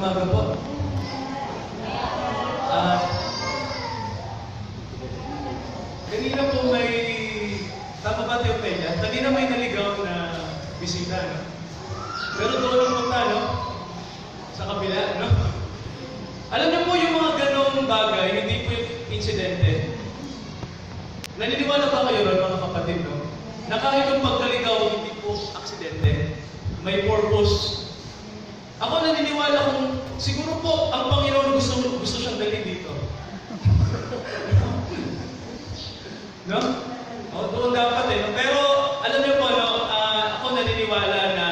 umaga po. Kanina po may, tama ba Teo Peña? Kanina may naligaw na bisita, no? Pero doon ang punta, no? Sa kabila, no? Alam niyo po yung mga ganong bagay, hindi po yung insidente. Naniniwala ba kayo ron, mga kapatid, no? Na kahit yung pagkaligaw, hindi po aksidente. May purpose. Ako naniniwala kung siguro po ang Panginoon gusto siyang dalhin dito. No? O, doon dapat eh. No? Pero alam niyo po, no, ako naniniwala na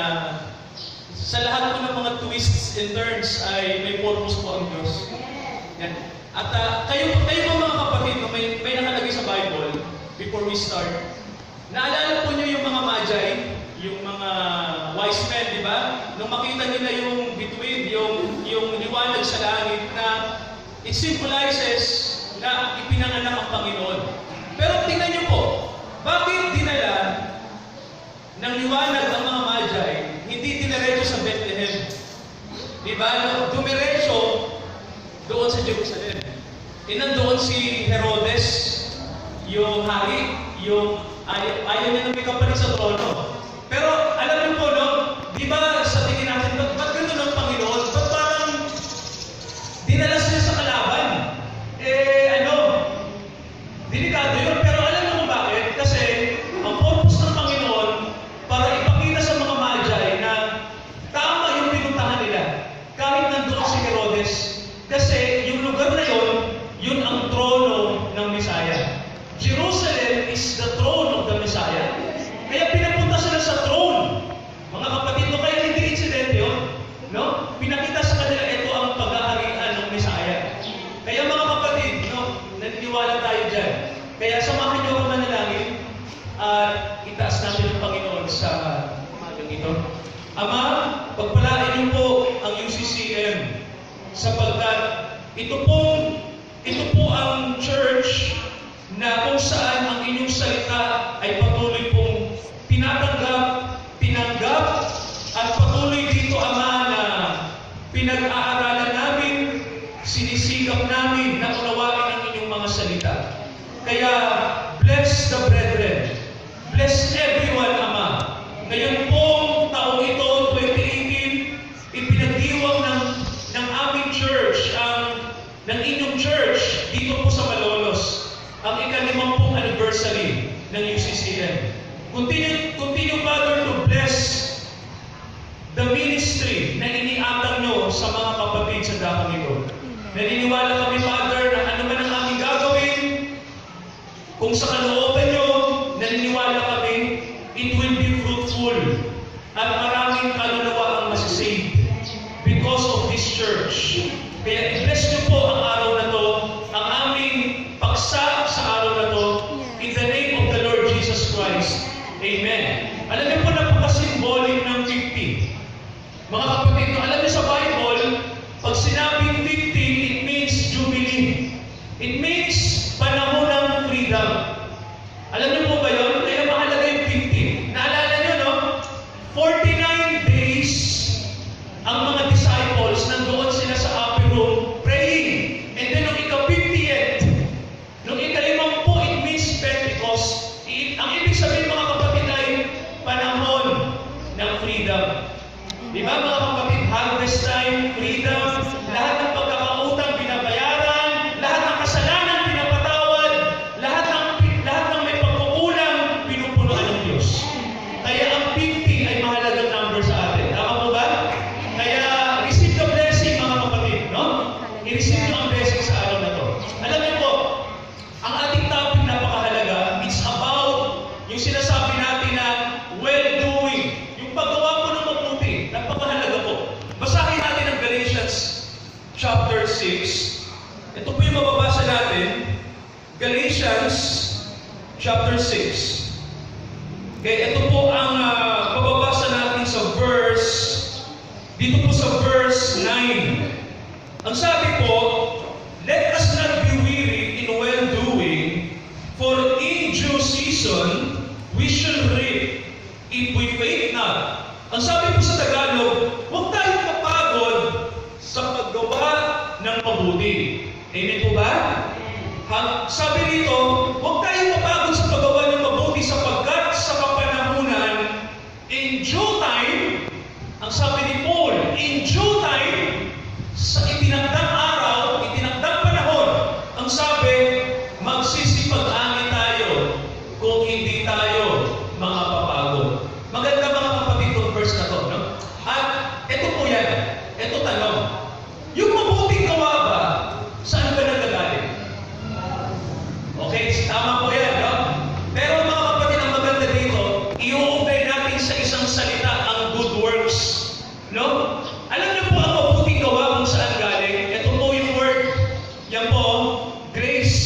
sa lahat po ng mga twists and turns ay may purpose po ang Diyos. Yan. At kayo po mga kapatid, no, may nakalagay sa Bible before we start. Naalala po niyo yung mga magi, yung mga wise men, di ba? Nung makita nila yung between, yung liwanag sa langit na it symbolizes na ipinanganak ang Panginoon. Pero tingnan niyo po, bakit dinala ng liwanag ang mga magi, hindi diniretso sa Bethlehem? Di ba? Dumiretso doon sa Jerusalem. Nandoon si Herodes, yung hari, yung ayaw niya na may kapalit sa trono. Pero alam niyo po, no? Di ba sa tingin natin, ba't ganun ang Panginoon? Ba't parang dinala siya sa kalaban? Delikado yun. Pero alam niyo kung bakit? Kasi ang purpose ng Panginoon para ipakita sa mga magi na tama yung pinuntahan nila. Kahit nandoon si Herodes. Kasi yung lugar na yun ang trono ng Messiah. Jerusalem is the throne of the Messiah. Kaya pinapunta sila sa throne. Mga kapatid, no, kaya hindi incidente yun. No? Pinakita sa kanila, ito ang pag-aharian ng Messiah. Kaya mga kapatid, no, naniniwala tayo dyan. Kaya samahan niyo ako manalangin at itaas natin ang Panginoon sa umagang ito. Ama, pagpalain niyo po ang UCCM sapagkat ito po ang church na kung saan ang inyong salita ay patuloy pong tinanggap at patuloy dito, Ama, na pinag-aaralan namin, sinisikap namin na unawain ang inyong mga salita. Kaya, bless the brethren. Bless everyone, Ama. Ngayon pong taong ito, 2018, ipinagdiwang ng aming church, ng inyong church, dito po sa Malolos, ang ika-50 anniversary ng UCCM. Continue, Father, to bless the ministry na iniatang nyo sa mga kapatid sa dakang ito. Naniniwala kami, Father, na ano man ang aming gagawin, kung sa kalooban nyo, naniniwala kami, it will be fruitful at maraming kaluluwa ang masisave because of this church. Kaya i-bless nyo po ang araw na to, ang aming paksa sa araw na to, in the name of the Lord Jesus Christ. Amen. Alam niyo po, napaka-symbolic ng 50. Mga kapatid, no, alam niyo sa Bible, pag sinabing 50, it means Jubilee. It means panahon ng freedom. Alam niyo po ba yun? Kaya mahalaga yung 50. Naalala niyo, no? 49 days ang mga disciples nandoon sila sa upper room praying. And then nung ika-50th, nung ika-50, it means Pentecost. Ang ibig sabihin, mga kapatid, ay panahon ng freedom. Di ba, mga kapatid? Harvest time, freedom, lahat ng pagkakautang binabayaran, lahat ng kasalanan pinapatawad, lahat ng may pagkukulang pinupunuan ng Diyos. Kaya ang 50 ay mahalagang number sa atin. Tama po ba? Kaya receive the blessing, mga kapatid, no? I-receive nyo ang blessing sa araw na to. Alam niyo po, ang ating topic napakahalaga. It's about yung sinasabi natin na well-doing. Yung paggawa mo ng mabuti, napakahalaga po. Basahin natin ang Galatians chapter 6. Ito po yung mababasa natin. Galatians chapter 6. Okay, ito po ang mababasa natin sa dito po sa verse 9. Ang sabi po, let us not be weary in well-doing, for in due season we shall reap if we faint not. Ang sabi po sa Tagalog, huwag tayong mapagod sa Amen po ba? Sabi rito, huwag tayong mapagod sa paggawa ng mabuti sapagkat sa kapanahunan, in due time, ang sabi ni Paul, in due time, sa itinakdang araw, itinakdang panahon, ang sabi, magsisipag-ani tayo kung hindi tayo makapapagod. Maganda mga kapatid itong verse na to, no? At ito po yan, ito tanong. Yung mabuting gawa ba, saan ba nagagaling? Okay, tama po yan, no? Pero mga kapatid, ang maganda dito, iuugay natin sa isang salita ang good works, no? Alam niyo po ang mabuting gawa kung saan galing? Ito po yung word, yan po, grace,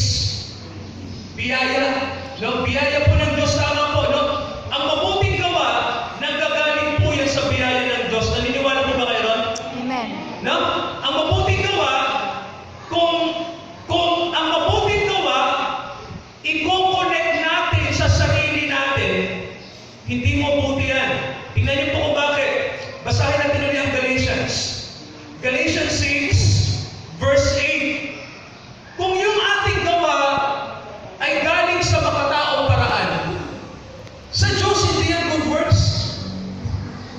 biyaya, no? Biyaya po ng Diyos, tama po, no? Ang mabuting gawa, nanggagaling po yan sa biyaya ng Diyos. Naniniwala po ba kayo ron? Amen. No? Ang mabuting gawa, kung ang mabuting gawa, i-connect natin sa sarili natin, hindi mabuti yan. Tingnan niyo po kung bakit. Basahin natin ulit ang Galatians. Galatians 6, verse 8. Kung yung ating gawa ay galing sa makataong paraan, sa Diyos hindi yan good works.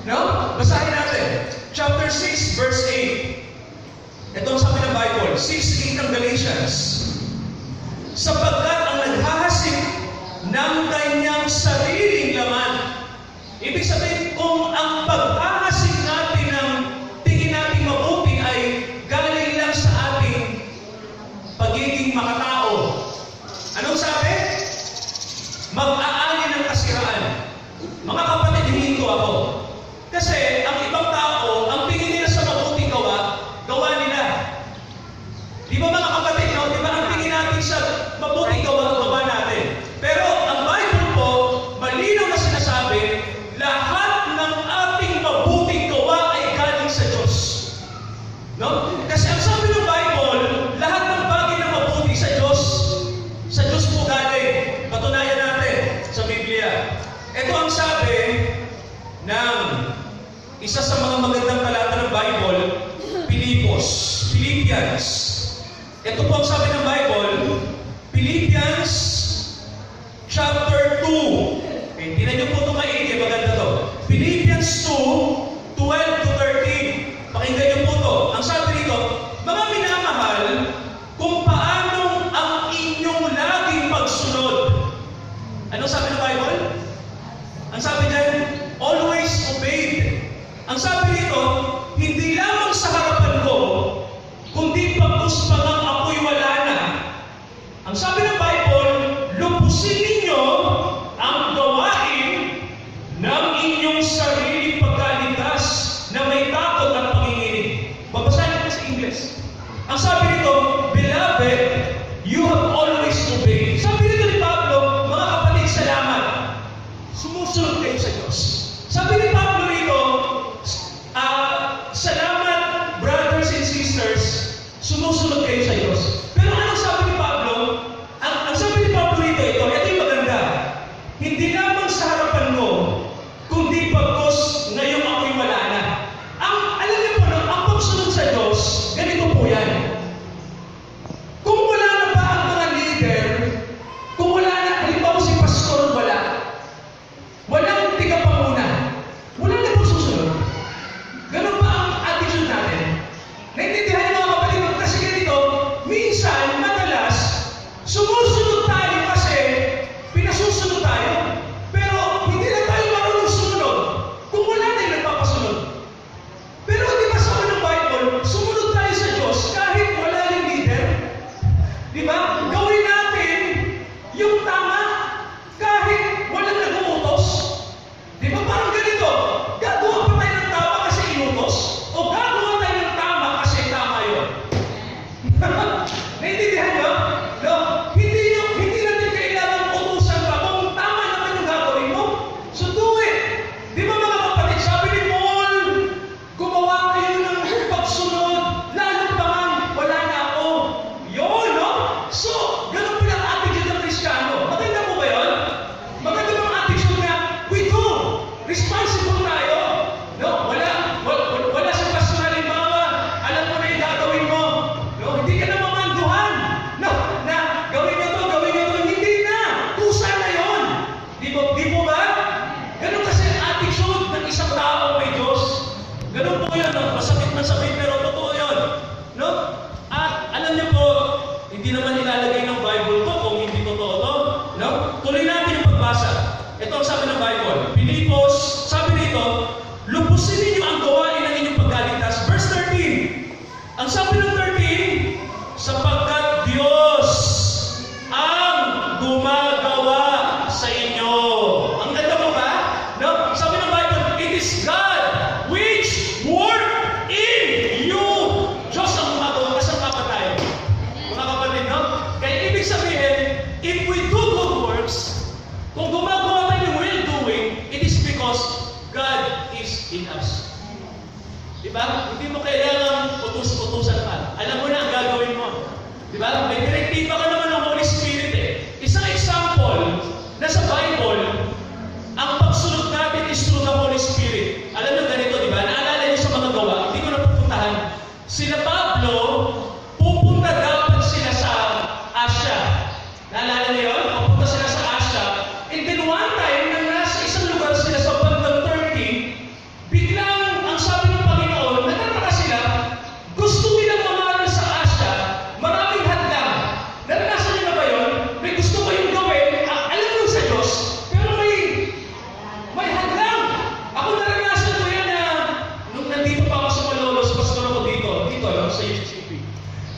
No? Basahin natin. Chapter 6, verse 8. Ito ang sabi ng Bible. 6:8 ng Galatians. Sapagkat ang naghahasik ng kanyang sariling laman. Ibig sabihin, kung ang paghahasik natin ng tingin natin mabuti ay galing lang sa ating pagiging makatao. Anong sabi? Mag-aani ng kasiraan. Mga kapatid, hindi ko ako. Kasi ang ibang tao, ang tingin nila sa mabuting gawa, gawa nila. Di ba mga kapatid, no? Di ba ang tingin natin sa mabuting gawa, gawa natin. Pero ang Bible po, malinaw na sinasabi, lahat ng ating mabuting gawa ay galing sa Diyos. No? Kasi ang sabi ng Bible, lahat ng bagay na mabuti sa Diyos po galing. Patunayan natin sa Biblia. Ito ang sabi ng isa sa mga magandang talata ng Bible, Philippians. Ito po ang sabi ng Bible, Philippians chapter 2. Okay, tingnan niyo po itong maigi, maganda to. Philippians 2, 12 to 13. Pakinggan niyo po ito. Ang sabi dito, mga minamahal, kung paano ang inyong laging pagsunod. Anong sabi ng Bible? Ang sabi dyan, always obeyed. Ang sabi dito, hindi lamang sa harapan ko, kundi pagkus pa ng ako'y wala na. Ang sabi ng Bible, lupusin ninyo ang gawain ng inyong sariling pagkaligtas na may takot at panginginig. Babasahin natin sa English. Ang sabi nito, beloved, you have always obeyed. Sabi nito ni Pablo, mga kapatid, salamat. Sumusunod kayo sa Diyos. Sabi ni Pablo rito, salamat, brothers and sisters, sumusunod kayo sa Diyos. Pero anong sabi ni Pablo? Ang sabi ni Pablo rito, ito yung maganda. Hindi lamang sa harapan mo, kundi pagkos ngayong ako'y wala na. Alam niyo po, ang pagsunod sa Diyos, ganito po yan. Kung wala na ba ang mga leader, kung wala na, halimbawa si pastor walang tigapanguna, wala na pong susunod. Ganun ba ang attitude natin? Naintindihan niyo mga kapatid, kasi ganito, minsan, madalas, sumusunod tayo kasi pinasusunod tayo. Pero hindi na tayo marunong sumunod kung wala na yung nagpapasunod. Pero di ba sabi ng Bible, sumunod tayo sa Diyos kahit wala yung leader? Di ba? Gawin natin yung tama kahit walang nag-uutos. Di ba parang ganito? Gagawa pa tayo ng tama kasi inutos? O gagawa tayo ng tama kasi tama yun? Naintindihan nyo? No? Hindi natin kailangan utusan pa kung tama naman yung gagawin mo. So do it. Di ba mga kapatid, sabi ni Paul, gumawa kayo ng pagsunod, lalo pa man, wala na ako. Yun, no? So, ganun pala ang attitude ng Kristiyano. gumagawa sa inyo. Ang ganda mo ba? No? Sabi ng Bible, it is God which work in you. Diyos ang gumagawa. Kasama pa tayo. Mga kapatid, no? Kaya ibig sabihin, if we do good works, kung gumagawa tayo ng well-doing, it is because God is in us. Diba? Hindi mo kailangan utus-utusan pa. Alam mo na ang gagawin mo. Diba? May direktiba ka naman ng Holy Spirit eh. Isang example na sa Bible, ang pagsunod natin is through the Holy Spirit. Alam nyo ganito, diba? Naalala nyo sa mga gawa, hindi ko na pupuntahan. Sila Pablo, pupunta dapat sila sa Asia. Naalala nyo yun? Pupunta sila sa Asia. And then one time, nang nasa isang lugar sila sa bandang Turkey, biglang, ang sabi ng Panginoon, nagtataka sila, gusto nilang mamaral sa Asia, maraming hadlang. Naranasan niyo na ba yun? May gusto kayong gawin, alam mo sa Diyos, pero may hadlang. Ako naranasan ko yan na, nung nandito pa ako sa Malolos, pastor ako dito, no, sa UCP.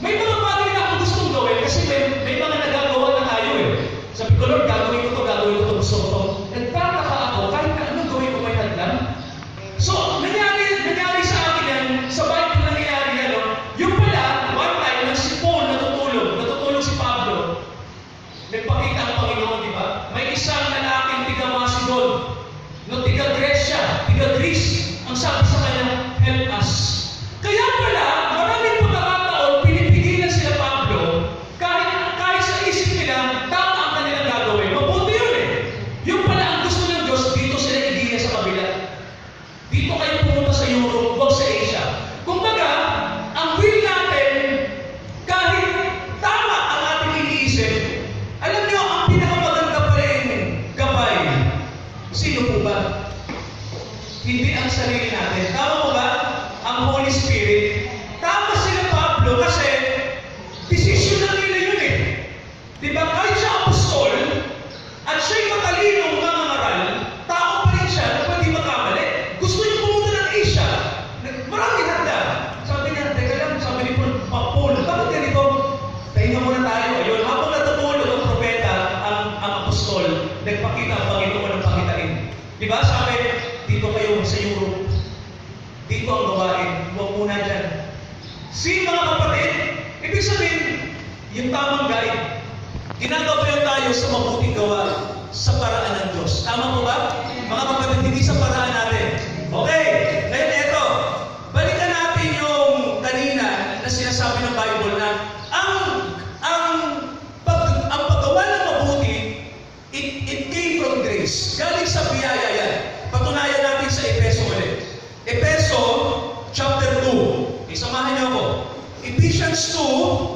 May mga bagay na ako gustong gawin, kasi may mga nagagawa na tayo eh. Sabi ko, Lord, gagawin ko to, gusto ko to. Nagtataka ako, kahit na anong gawin ko may hadlang. So, nangyari sa akin yan, sa Bible nangyari yan, no? Yung pala, one time, nang si Paul natutulog si Pablo. Nagpakita ang Panginoon, di ba? May isang lalaking tiga Macedon, no, tiga Grecia, tiga Greece, ang sabi sa kanya, help us. Kaya pala, maraming pagkakataon, pinipigilan sila Pablo, kahit sa isip nila, tama ang kanilang gagawin. Mabuti yun eh. Yung pala, ang gusto ng Diyos, dito sila igiya sa kabila. Dito kayo pumunta sa Europe, huwag sa Asia. Kumbaga, ang will natin, kahit tama ang ating iniisip, alam niyo, ang pinakamaganda pa rin gabay. Sino po ba? Hindi ang sarili natin. Tama mo ba? Ang Holy Spirit. Tama sila Pablo kasi decision na nila yun eh. Diba? Kahit siya apostol, at siya'y matalinong mangangaral, tao pa rin siya na pwede magkamali. Gusto niyo pumunta ng Asia. Maraming handa. Sabi niya, teka lang, sabi ni Paul, bakit ganito? Pahinga muna tayo. Ayun, habang natutulog ang propeta, ang apostol, nagpakita ang Panginoon ng pakitain. Diba? Sabi, dito kayo sa Europe. Dito ang gawain. Huwag muna dyan. Si mga kapatid, ibig sabihin, yung tamang guide. Ginagabayan tayo sa mabuting gawa sa paraan ng Diyos. Tama po ba? Mga kapatid, hindi sa paraan natin. Okay, ngayon eto. Balikan natin yung kanina na sinasabi ng Bible na ang paggawa ng mabuti, it came from grace. Galing sa biyaya yan. Patunayan natin sa Epeso ulit. Epeso chapter 2. Isamahan niyo ako. Ephesians 2.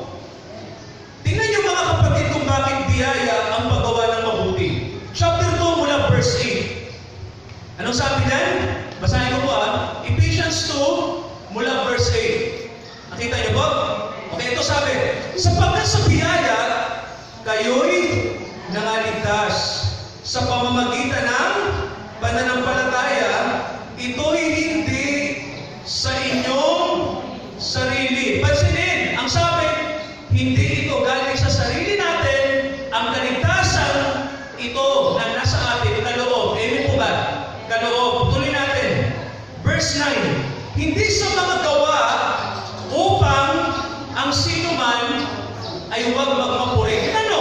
Tingnan niyo mga kapatid kung bakit biyaya ang paggawa ng mabuti. Chapter 2 mula verse 8. Anong sabi diyan? Basahin ko po Ephesians 2 mula verse 8. Nakita niyo po? Okay, ito sabi. Sapagkat sa biyaya, kayo'y nangaligtas sa pamamagitan ng pananampalataya, ito'y hindi sa inyong sarili. Pansinin, ang sabi, hindi ito galing sa sarili natin, ang kaligtasan, ito na nasa atin, kaloob. Amen po ba? Kaloob. Tuloy natin. Verse 9, hindi sa mga gawa upang ang sino man ay huwag magmapuri. Ano?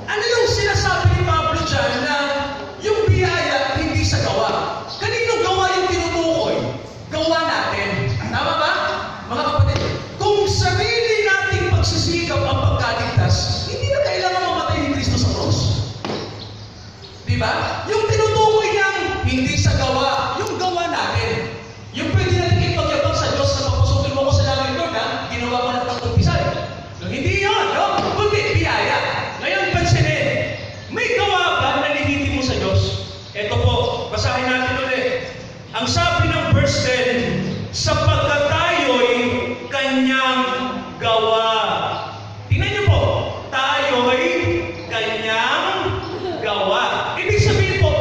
Ano yung sinasabi ni Pablo dyan na yung biyaya hindi sa gawa? Kanino gawa yung tinutukoy? Gawa natin. Tama ba? Mga kapatid, kung sarili nating pagsisikap ang pagkaligtas, hindi na kailangan mamatay ni Kristo sa cross. Diba? Yung tinutukoy niyang hindi sa gawa, yung gawa natin. Yung pwede natin ipagyabang sa Diyos na papasukin mo ko sa langit doon, ginawa ko na pagkumpisay. So, hindi yun, no? Kundi biyaya. Ngayon, pansinin, may gawa ba na niliti mo sa Diyos? Ito po, basahin natin ulit. Ang sabi ng verse 10, sapagkat tayo'y kanyang gawa. Tingnan niyo po, tayo'y kanyang gawa. Ibig sabihin po,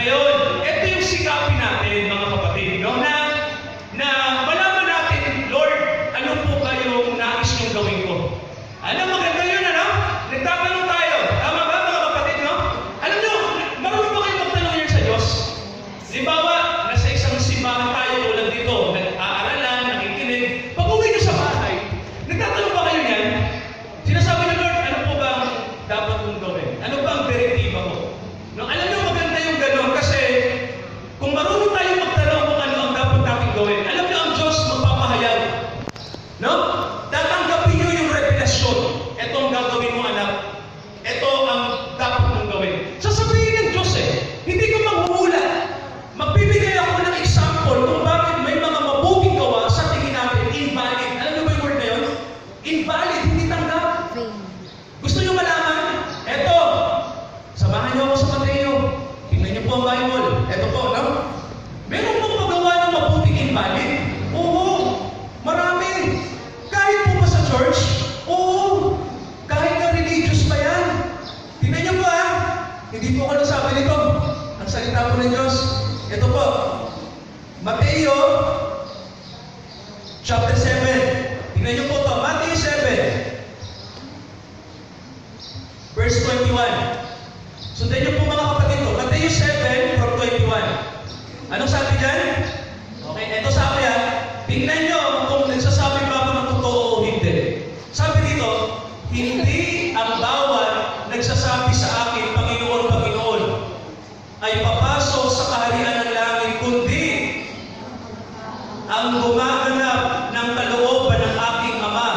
Ngayon, ito yung sikapin natin, mga kapatid, no? Na malaman natin, Lord, ano po kayong nais niyong gawin ko? Alam, maganda yun, ano? Nagtatanong tayo. Tama ba, mga kapatid, no? Alam niyo, marunong ba kayo magtanong yan sa Diyos? Halimbawa, nasa isang simbahan tayo, tulad dito, nag-aaralan, nakikinig. Pag-uwi niyo sa bahay, nagtatanong ba kayo yan? Sinasabi ng Lord, ano po ba ang dapat kong gawin? Ano ba ang direktiba ko? No, alam niyo, maganda yung gano'n kasi kung marunong tayo magtanong kung ano ang dapat natin gawin, alam niyo, ang Diyos magpapahayag. No? Tatanggapin niyo yung revelasyon. Ito ang gagawin mo, anak. Ito ang dapat mong gawin. Sasabihin ng Diyos hindi ka manghuhula. Magbibigay ako ng example kung bakit may mga mabuting gawa sa tingin natin invalid. Alam niyo ba yung word na yun? Invalid, hindi tanggap. Gusto niyo malaman? Ito. Samahan niyo ako sa Mateo. Tingnan niyo po ang Bible. Ito po, no? Meron pong magawa ng mabuting invalid? Oo. Marami. Kahit po ba sa church? Oo. Kahit na religious pa yan. Tingnan niyo po, hindi po ako nagsabi nito. Ang salita po ng Diyos. Ito po. Mateo chapter 7. Tingnan niyo po ito. Mateo 7. Verse 21. Sundan niyo po mga kapatid ko. Mateo 7 from 21. Anong sabi dyan? Okay, ito sabi tingnan niyo kung nagsasabi ba ako ng totoo o hindi. Sabi dito, hindi ang bawat nagsasabi sa akin, Panginoon, Panginoon, ay papasok sa kaharian ng langit, kundi ang gumaganap ng kalooban ng aking Ama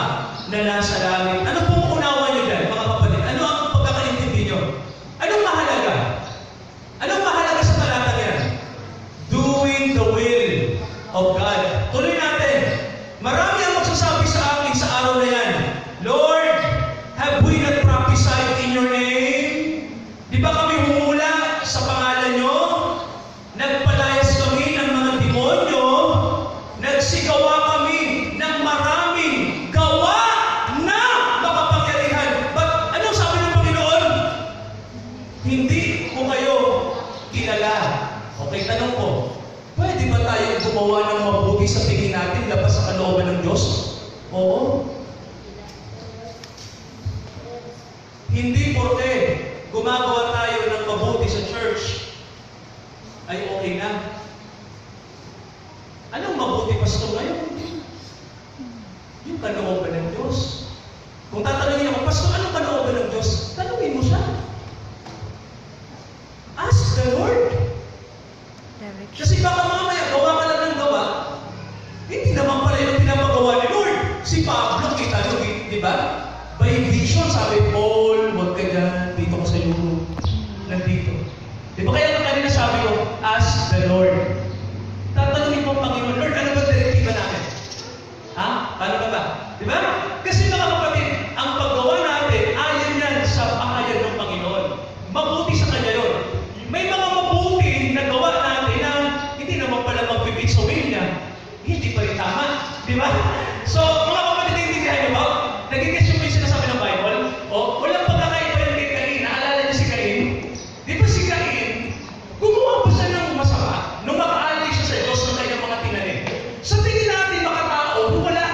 na nasa langit. Ano pong unawa niyo dyan, mga kapatid? Ano ang pagkakaintindi niyo? Anong mahalaga? Anong mahalaga sa talatang yan? Doing the will of God. Tuloy natin. Marami ang magsasabi sa akin sa araw na yan, Lord, have we not prophesied in your name? Di ba kami humula sa pangalan nyo? Nagpalayas kami ng mga demonyo? Nagsigawa kami ng maraming gawa na makapangyarihan. But anong sabi ng Panginoon? Hindi ko kayo kilala. Okay, tanong ko, pwede ba tayo gumawa ng mabuti sa tingin natin labas sa kalooban ng Diyos? Oo. Hindi porke gumagawa tayo ng mabuti sa church ay okay na. Anong mabuti, Pastor, ngayon? Yung kalooban ng Diyos. Kung tatanungin ako, Pastor, anong kalooban ng Diyos? Tanungin mo siya. Ask the Lord. Kasi baka mamaya, gawa ka lang ng gawa, hindi naman pala yung pinapagawa ni Lord. Si Pablo, kita nyo, di ba? By vision, sabi, Paul, huwag ka dyan, dito ka sa Europe. Nandito. Di ba kaya kanina sabi ko, ask the Lord. Tatanungin mo, Panginoon, Lord, ano ba direktiba namin? Ha? Paano ba? Di ba? Kasi mga kapatid, ang paggawa natin, ayon yan sa pahayan ng Panginoon. Mabuti sa Kanya yun. May mga mabuti na gawa natin na hindi naman pala magbibig sa will niya. Hindi pa rin tama. Di ba? So, mga kapatid, naiintindihan niyo ba? Nagigets yung sinasabi ng Bible? O, walang pagkakaiba yung kay Cain. Naalala niyo si Cain? Di ba si Cain, gumawa pa siya ng masama nung makaalay siya sa Diyos ng kanyang mga tinanim. Sa tingin natin, mga tao, wala.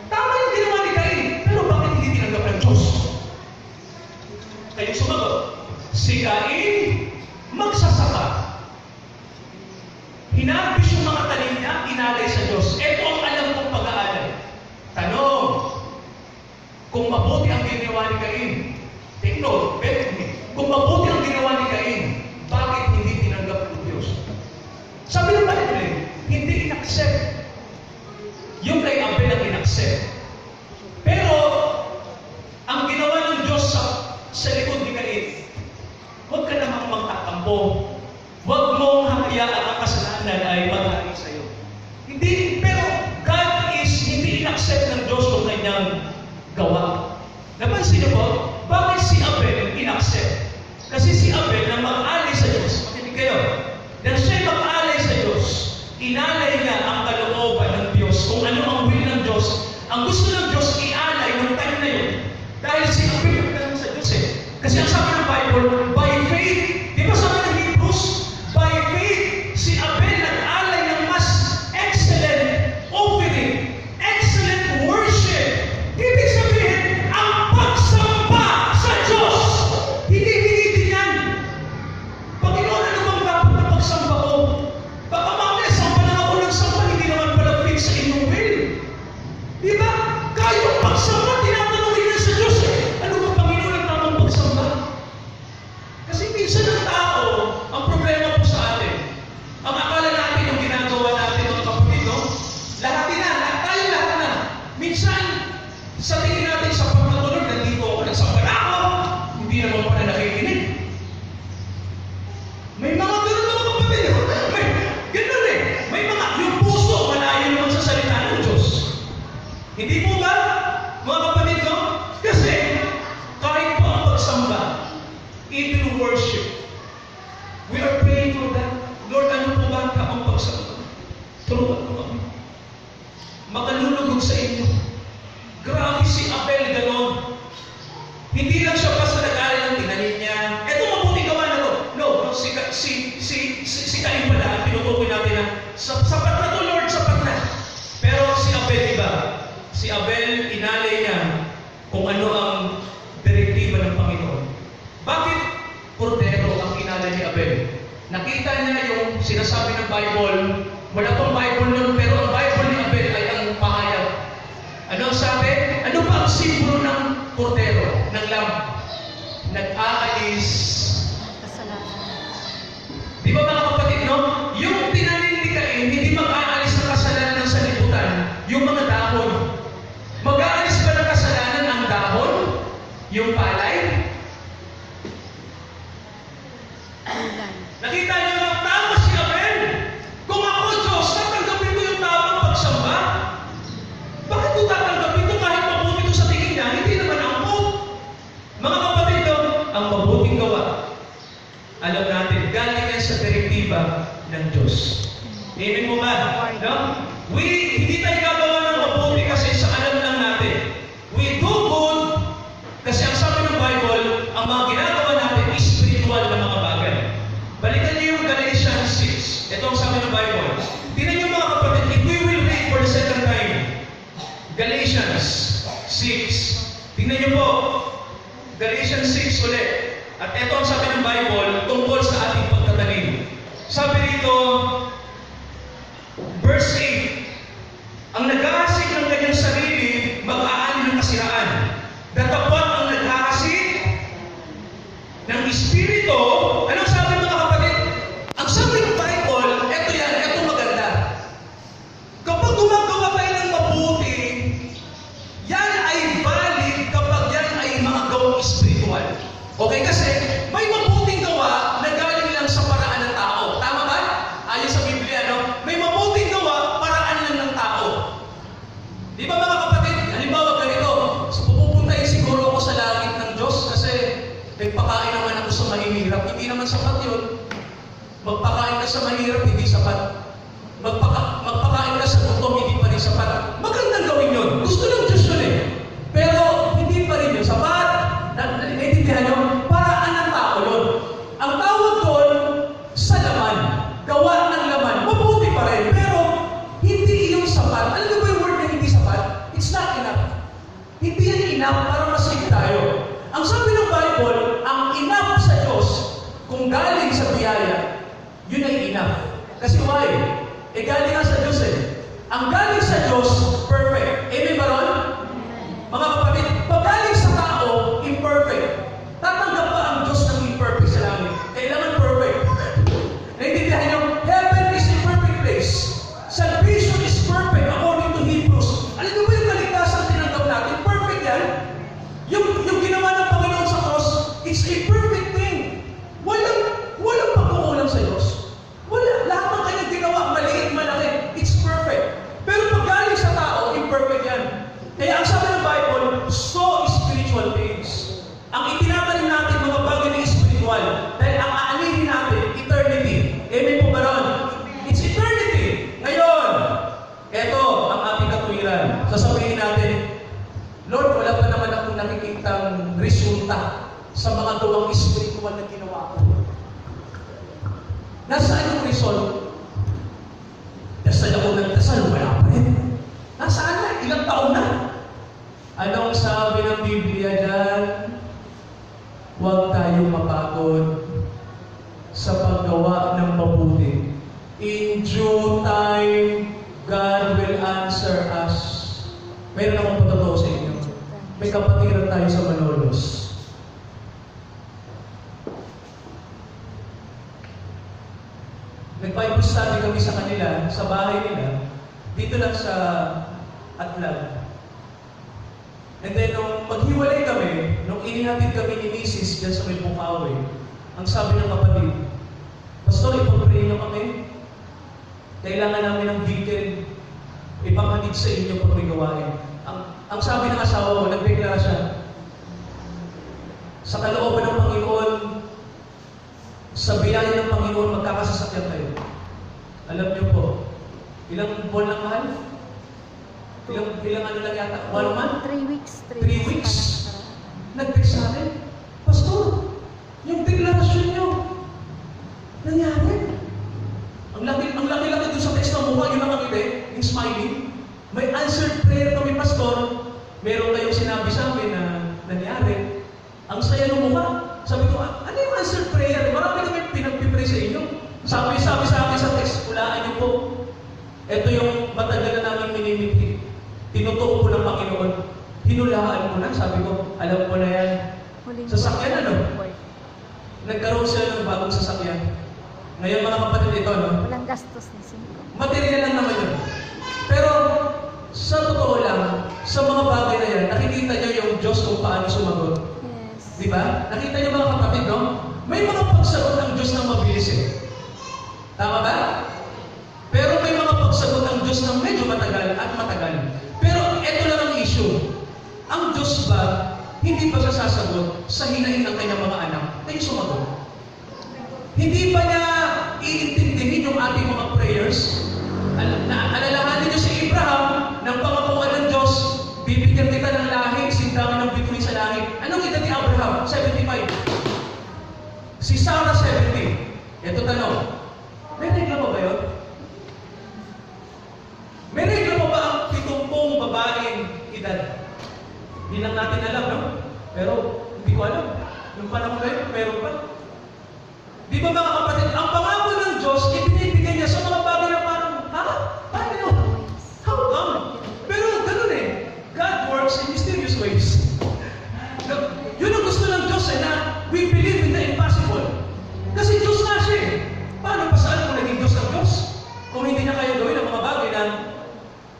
Tama yung ginawa ni Cain. Pero bakit hindi tinanggap ng Diyos? Kayo sumagot. Si Cain, magsasaka. Hinabis yung mga tanim niya, inalay sa Diyos. Ito ang alam kong pag-aalay. Tanong, kung mabuti ang ginawa ni Cain, take note, kung mabuti ang ginawa ni Cain, bakit hindi tinanggap ng Diyos? Sabi ng Bible, hindi in-accept. Yung kay Abel ang in-accept. Pero, ang ginawa ng Diyos sa likod ni Cain, huwag ka namang magtatampo. Huwag mong hayaan ang kasalanan ay maghari sa iyo. Hindi, pero God is hindi in-accept ng Diyos kung kanyang gawa. Napansin niyo po, bakit si Abel in-accept? Kasi si Abel na mag-alay sa Diyos, makinig kayo, dahil siya mag-alay sa Diyos, inalay niya ang kalooban ng Diyos, kung ano ang will ng Diyos. Ang gusto ng Diyos, ialay ng time na yun. Dahil si Abel nagtanong sa Diyos Kasi ang sabi ng Bible, by faith, di ba sabi ng Hebrews, by nakikinig. May mga ganun mga kapatid. May ganun eh. May mga, yung puso, malayo naman sa salita ng Diyos. Hindi po ba, mga kapatid ko? Kasi, kahit po ang pagsamba, even worship, we are praying for that. Lord, ano po ba ang pagsamba? Turuan mo kami. Makalulugod sa inyo. Grabe si Abel ganon. Hindi lang siya basta nag-aaral ng tinanim niya. Eto mabuting gawa na to. No, si Cain pala, ang tinutukoy natin na sapat na to, Lord, sapat na. Pero si Abel, iba. Si Abel, inalay niya kung ano ang direktiba ng Panginoon. Bakit kordero ang inalay ni Abel? Nakita niya yung sinasabi ng Bible. Wala pong Bible nun, pero ang Bible ni Abel ay ang pahayag. Ano ang sabi? Ano ba ang simbolo ng kordero, ng lamb? Nag-aalis. Di ba mga kapatid, no? Yung tinanim ni Cain, hindi mag-aalis ng kasalanan ng salibutan, yung mga dahon. Mag-aalis ba ng kasalanan ang dahon? Yung palay? Nakita niyo lang, tama si Abel. Kung ako, Diyos, tatanggapin ko yung tamang pagsamba. Bakit ko tatanggapin ko kahit mabuti ko sa tingin niya? Hindi naman ako. Mga kapatid ko, ang mabuting gawa, alam natin, galing yan sa direktiba ng Diyos. Amen mo ba? No? Hindi tayo gagawa ng mabuti kasi sa alam lang natin. We do good kasi ang sabi ng Bible, ang mga ginagawa natin is spiritual na mga bagay. Balikan niyo yung Galatians 6. Ito ang sabi ng Bible. Tingnan niyo mga kapatid, if we will read for the second time, Galatians 6. Tingnan niyo po, Galatians 6 ulit. At ito ang sabi ng Bible tungkol sa ating pagtatanim. Sabi dito, verse 8, ang nag-aasik ng kanyang sarili, mag-aani ng kasiraan. Datapot ang nag-aasik ng Espiritu. Anong sabi mga kapatid? Ang sabi ng Bible, ito yan, ito maganda. Kapag gumagawa tayo ng mabuti, yan ay valid kapag yan ay mga gawang espiritual. Okay, kasi may mabuting gawa na galing lang sa paraan ng tao. Tama ba? Ayon sa Biblia, no? May mabuting gawa, paraan lang ng tao. Di ba mga kapatid? Halimbawa ganito, so, pupuntahin siguro ako sa langit ng Diyos kasi nagpakain naman ako sa mahihirap. Hindi naman sapat yun. Magpakain ka sa mahirap, hindi sapat. Magpakain ka sa gutom, hindi pa rin sapat. Magandang gawin yun. Gusto ng Diyos yun eh. Pero hindi pa rin yun sapat. Naintindihan nyo? Paraan ng tao yun. Ang tawag doon, sa laman. Gawa ng laman. Mabuti pa rin. Pero hindi yung sapat. Alam niyo ba yung word na hindi sapat? It's not enough. Hindi yan enough para masig tayo. Ang sabi ng Bible, ang enough sa Diyos, kung galing sa biyaya, yun ay enough. Kasi why? Galing nga sa Diyos eh. Ang galing sa Diyos, perfect. Amen ba ron? Mga kapatid, pag galing sa tao, imperfect. Tatanggap pa ang Diyos ng imperfect sa langit. Kailangan perfect. Naintindihan nyo? Heaven is a perfect place. Salvation is perfect according to Hebrews. Alam niyo ba yung kaligtasan tinanggap natin? Perfect yan. Yung ginawa ng Panginoon sa cross, it's a perfect thing. Walang pagkukulang sa Diyos. Wala. Lahat ng kanyang ginawa, maliit, malaki. It's perfect. Pero pag galing sa tao, imperfect yan. Kaya ang sabi ng Bible, so spiritual things. Ang itinatanim natin mga bagay na spiritual. Dahil ang aanihin natin, eternity. Amen po ba ron? It's eternity. Ngayon, eto ang ating katwiran. Sasabihin natin, Lord, wala pa naman akong nakikitang resulta sa mga gawang spiritual na ginawa ko. Nasaan yung result? Dasal ako nagdasal, wala pa rin. Nasaan na? Ilang taon na? Anong sabi ng Biblia dyan? Huwag tayong mapagod sa paggawa ng mabuti. In due time, God will answer us. Mayroon akong patotoo sa inyo. May kapatiran tayo sa Manolos. Nag-Bible study kami sa kanila, sa bahay nila, dito lang sa Atlag. And then, nung maghiwalay kami, nung inihatid kami ni Mrs. dyan sa may Bukawi, ang sabi ng kapatid, Pastor, ipag-pray niyo kami. Kailangan namin ng vehicle. Ipanghatid sa inyo pag may gawain. Ang sabi ng asawa ko, nagdeklara siya, sa kalooban ng Panginoon, sa biyaya ng Panginoon, magkakasasakyan kayo. Alam niyo po, ilang buwan lang mahal? Ilang ano lang yata? 1 month? 3 weeks. 3 weeks? Nag-text sa akin, Pastor, yung deklarasyon niyo, nangyari. Ang laki-laki doon sa text ng mukha, yun ang nakita, yung smiling. May answered prayer kami, Pastor. Meron kayong sinabi sa amin na nangyari. Ang saya ng mukha. Sabi ko, ano yung answered prayer? Marami kami pinagpipray sa inyo. Sabi sa akin sa text, hulaan niyo po. Ito yung matagal na namin minimiti. Tinutuo po ng Panginoon. Hinulaan mo na. Sabi ko, alam ko na yan. Sasakyan ano? Nagkaroon sila ng bagong sasakyan. Ngayon mga kapatid, ito, no? Walang gastos na 5. Material lang naman yun. Pero, sa totoo lang, sa mga bagay na yan, nakikita nyo yung Diyos kung paano sumagot. Yes. Di ba? Nakita nyo mga kapatid, no? May mga pagsagot ng Diyos na mabilis eh. Tama ba? Pero may mga pagsagot ng Diyos na medyo matagal at matagal. Pero ito lang ang issue. Ang Diyos ba, hindi ba siya sasagot sa hinahin ng kanyang mga anak na yung sumagot? Hindi ba niya iintindihin yung ating mga prayers? Alalahanin niyo si Abraham ng pangakuan ng Diyos, bibigyan kita ng lahi, sindangan ng bituin sa langit. Anong edad ni Abraham? 75. Si Sarah, 70. Ito tanong, may regla pa ba yun? May regla pa ba ang 70 babaeng edad? Hindi lang natin alam, no? Pero hindi ko alam. Yung panahon na yun, meron pa. Di ba mga kapatid, ang pangako ng Diyos, ibinibigay niya sa mga bagay na parang, ha? Paano? How come? Pero ganun eh. God works in mysterious ways. Yun ang gusto ng Diyos eh, na we believe in the impossible. Kasi Diyos nga siya eh. Paano pa saan kung naging Diyos ng Diyos? Kung hindi niya kayo gawin ang mga bagay na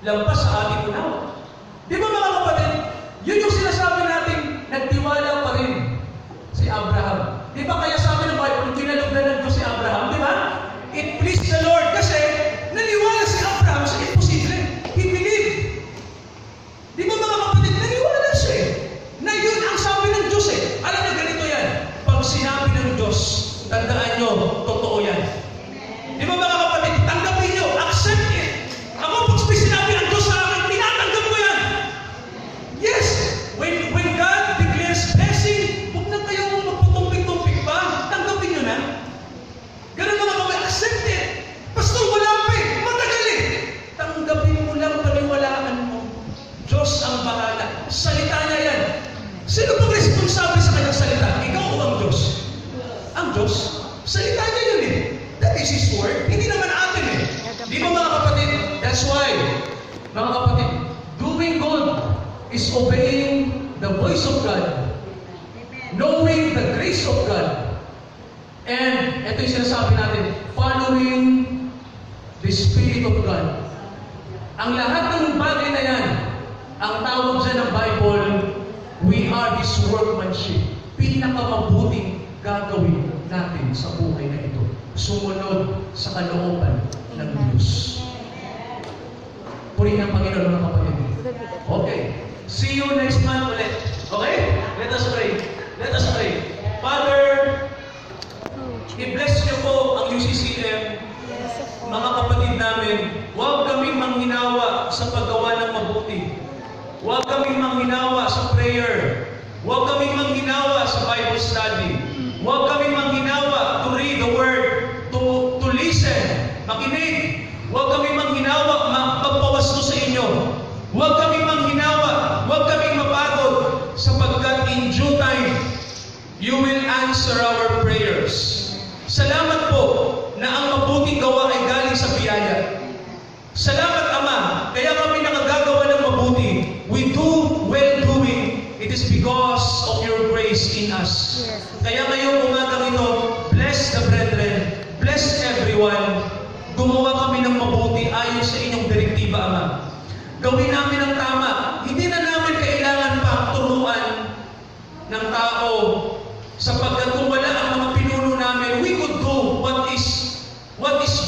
lampas sa ating unawa. Di ba mga kapatid, yun yung sinasabi natin, nagtiwala pa rin si Abraham. Di ba kaya sabi ng Bible, kinalugdan ng Diyos si Abraham, di ba? It pleased the Lord kasi naniwala si Abraham sa imposible. He believed. Di ba mga kapatid, naniwala siya eh. Na yun ang sabi ng Diyos eh. Alam na ganito yan. Pag sinabi ng Diyos, tandaan nyo, totoo yan. Di ba mga kapatid, tanggapin nyo, accept it. Ako pag sinabi ng Diyos sa akin, tinatanggap ko yan. Yes, when God declares blessing, huwag na kayong magpatumpik-tumpik pa. Tanggapin nyo na. Ganun mga kapatid, accept it. Pastor, wala pa eh. Matagal eh. Tanggapin mo lang, paniwalaan mo. Diyos ang bahala. Salita niya yan. Sino pang responsable sa kanyang salita? Ikaw o ang Diyos? Ang Diyos? Salita niya yun eh. That is His word. Hindi naman atin eh. Di ba mga kapatid? That's why, mga kapatid, doing good is obeying the voice of God. Knowing the grace of God. And ito yung sinasabi natin, following the Spirit of God. Ang lahat ng bagay na yan, ang tawag dyan ng Bible, we are His workmanship. Pinakamabuting gagawin natin sa buhay na ito. Sumunod sa kalooban ng Diyos. Purihin ang Panginoon mga kapatid. Okay. See you next month ulit. Okay? Let us pray. Let us pray. Father, i-bless niyo po ang UCCM, mga kapatid namin. Huwag kaming manghinawa sa paggawa ng mabuti. Huwag kaming manghinawa sa prayer. Huwag kaming manghinawa sa Bible study. Huwag kaming manghinawa to read the Word, to listen, makinig. Huwag kaming manghinawa, magpawasto sa inyo. Huwag kaming manghinawa, huwag kaming mapagod, sapagkat in due time, you will answer our prayers. Salamat po na ang mabuting gawa ay galing sa biyaya. Salamat, Ama, kaya kami nakagagawa ng mabuti. We do well-doing. It is because of your grace in us. Kaya ngayong umagang ito, bless the brethren, bless everyone. Gumawa kami ng mabuti ayon sa inyong direktiba, Ama. Gawin namin ang tama. Hindi na namin kailangan pa turuan ng tao sapagkat kung wala ang mga pinuno namin, we could do what is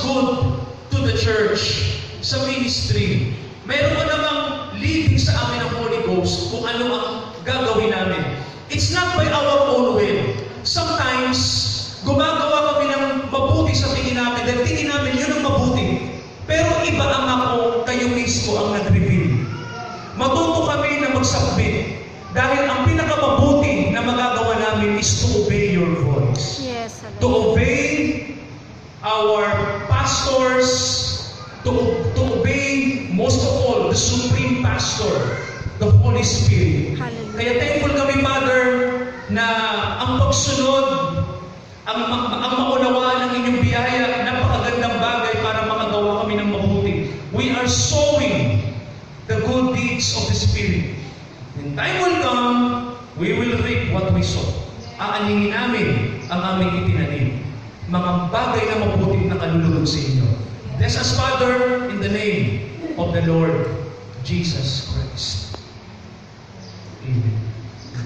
good to the church sa ministry. Meron namang leading sa amin ng Holy Ghost kung ano ang gagawin namin. It's not by our own will. Sometimes, gumagawa kami ng mabuti sa tingin namin dahil tingin namin yun ang mabuti. Pero iba ang ako, kayo mismo ang nag-reveal. Matuto kami na mag-submit dahil ang pinakamabuti na magagawa namin is to obey your voice. Yes, To obey our pastors, to obey most of all the Supreme Pastor, the Holy Spirit. Hallelujah. Kaya thankful kami, Father, na ang pagsunod, ang maunawaan ng inyong biyaya, napakagandang bagay para makagawa kami ng mabuti. We are sowing the good deeds of the Spirit. When time will come, we will reap what we sow. Aaningin namin ang aming itinanim. Mga bagay na mabuti na kalulugod sa inyo. Bless us, Father, in the name of the Lord Jesus Christ. Amen.